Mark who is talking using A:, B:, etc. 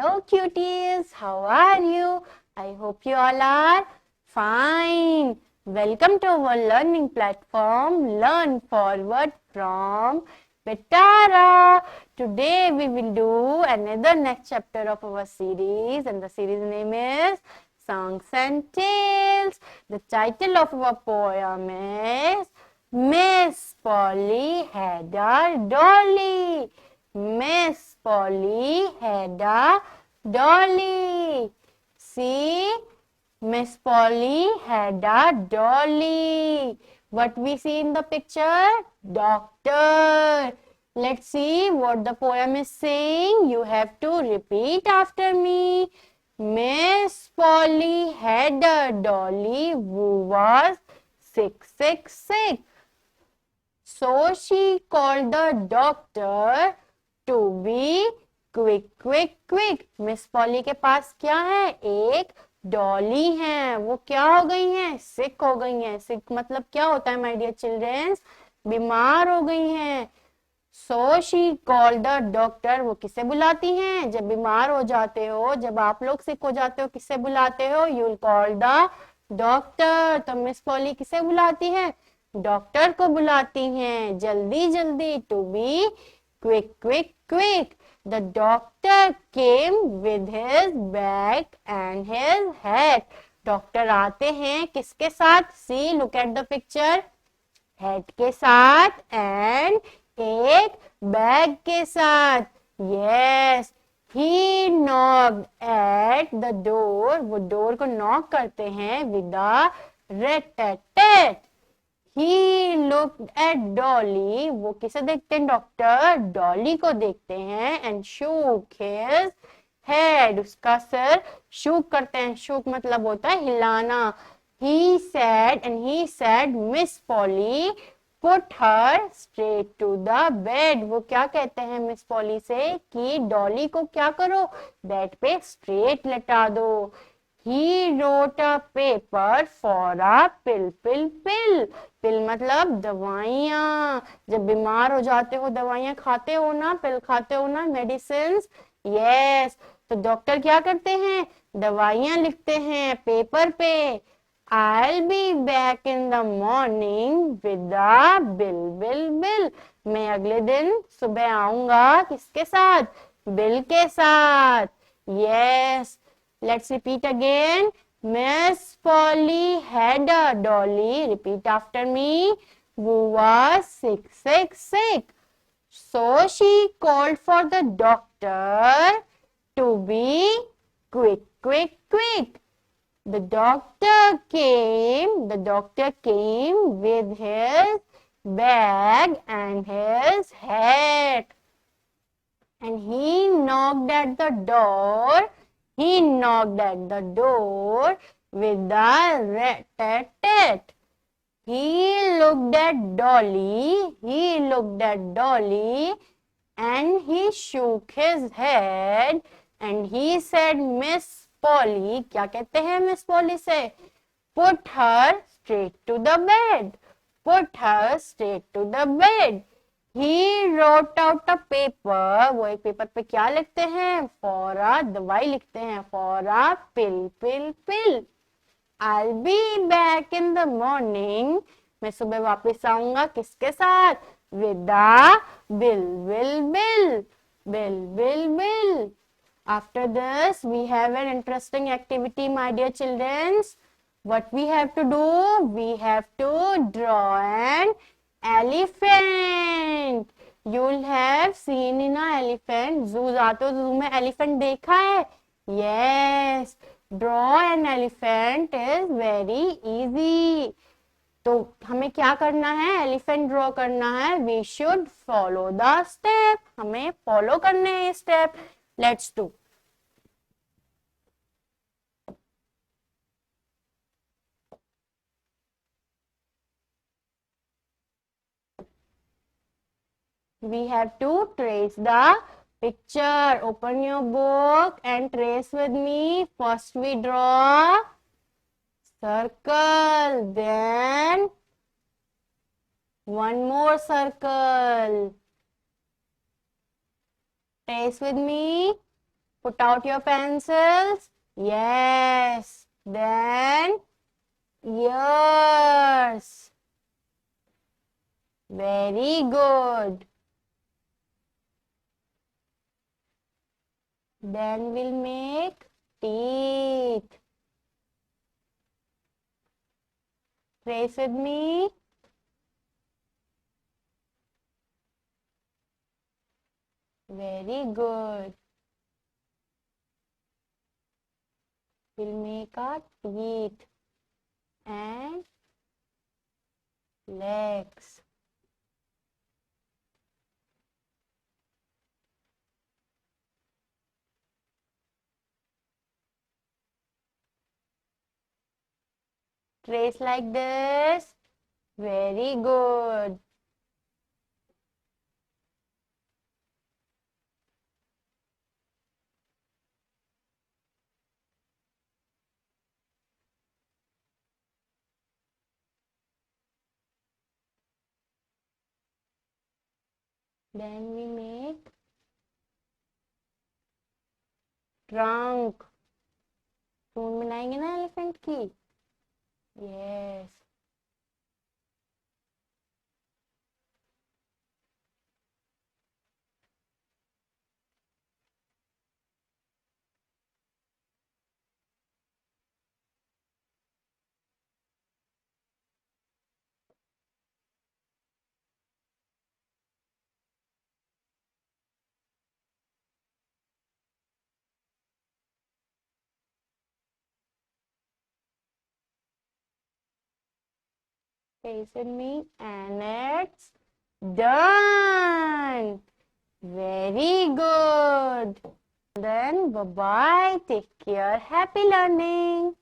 A: Hello cuties, how are you? I hope you all are fine. Welcome to our learning platform, Learn Forward from Pitara. Today we will do another next chapter of our series, and the series name is Songs and Tales. The title of our poem is Miss Polly had a dolly. Miss Polly had a dolly. See, Miss Polly had a dolly. What we see in the picture? Doctor. Let's see what the poem is saying. You have to repeat after me. Miss Polly had a dolly who was sick, sick, sick. So she called the doctor to be quick, quick, quick. Miss poly के पास क्या है? एक डॉली है. वो क्या हो गई है? सिक हो गई है. सिक मतलब क्या होता है माय डियर चिल्ड्रंस? बीमार हो गई हैं. So she call the doctor. वो किसे बुलाती हैं? जब बीमार हो जाते हो, जब आप लोग सिक हो जाते हो, किसे बुलाते हो? You will call the doctor. तो मिस पॉली किसे बुलाती है? डॉक्टर को बुलाती हैं. जल्दी जल्दी, to be quick quick quick. The doctor came with his bag and his hat. Doctor आते हैं किसके साथ? See look at the picture. Hat के साथ एंड एक बैग के साथ. Yes, he knocked at the door. वो डोर को नॉक करते हैं with the rat-tat-tat. He looked at Dolly. वो किसे देखते हैं? डॉक्टर डॉली को देखते हैं. And shook his head. उसका सर शूक करते हैं. शूक मतलब होता है हिलाना. He said, Miss Polly, put her straight to the bed. वो क्या कहते हैं मिस पॉली से? कि डॉली को क्या करो? बेड पे स्ट्रेट लेटा दो. He wrote a paper for a pill. पिल मतलब दवाइयाँ. जब बीमार हो जाते हो दवाइयाँ खाते हो ना, पिल खाते हो ना, मेडिसिन. यस, तो डॉक्टर क्या करते हैं? दवाइयाँ लिखते हैं पेपर पे. I'll be back in the morning with the bill. मैं अगले दिन सुबह आऊंगा किसके साथ? बिल के साथ. Yes, let's repeat again. Miss Polly had a dolly. Repeat after me. Who was sick, sick, sick. So she called for the doctor to be quick, quick, quick. The doctor came with his bag and his hat. And he knocked at the door. With the rat-tat-tat. He looked at Dolly and he shook his head and he said, Miss Polly, क्या कहते हैं miss poly से? Put her straight to the bed. He wrote out a paper. वो एक paper पे क्या लिखते हैं? For a दवाई लिखते हैं. For a pill. I'll be back in the morning. मैं सुबह वापस आऊंगा किसके साथ? With the bill. After this, we have an interesting activity, my dear children. What we have to do? We have to draw an elephant. You'll have seen in an elephant. Zoo जाते हो, zoo में elephant देखा है? Yes. Draw an elephant is very easy. तो हमें क्या करना है? एलिफेंट ड्रॉ करना है. We should follow the step. हमें फॉलो करने हैं step. Let's do. We have to trace the picture. Open your book and trace with me. First we draw circle, then one more circle. Trace with me. Put out your pencils. Yes. Then ears. Very good. Then we'll make teeth. Trace with me. Very good. We'll make our teeth and legs. Trace like this. Very good. Then we make trunk. सूंड बनाएंगे ना elephant की. Yes. Face with me and it's done. Very good. Then bye-bye. Take care. Happy learning.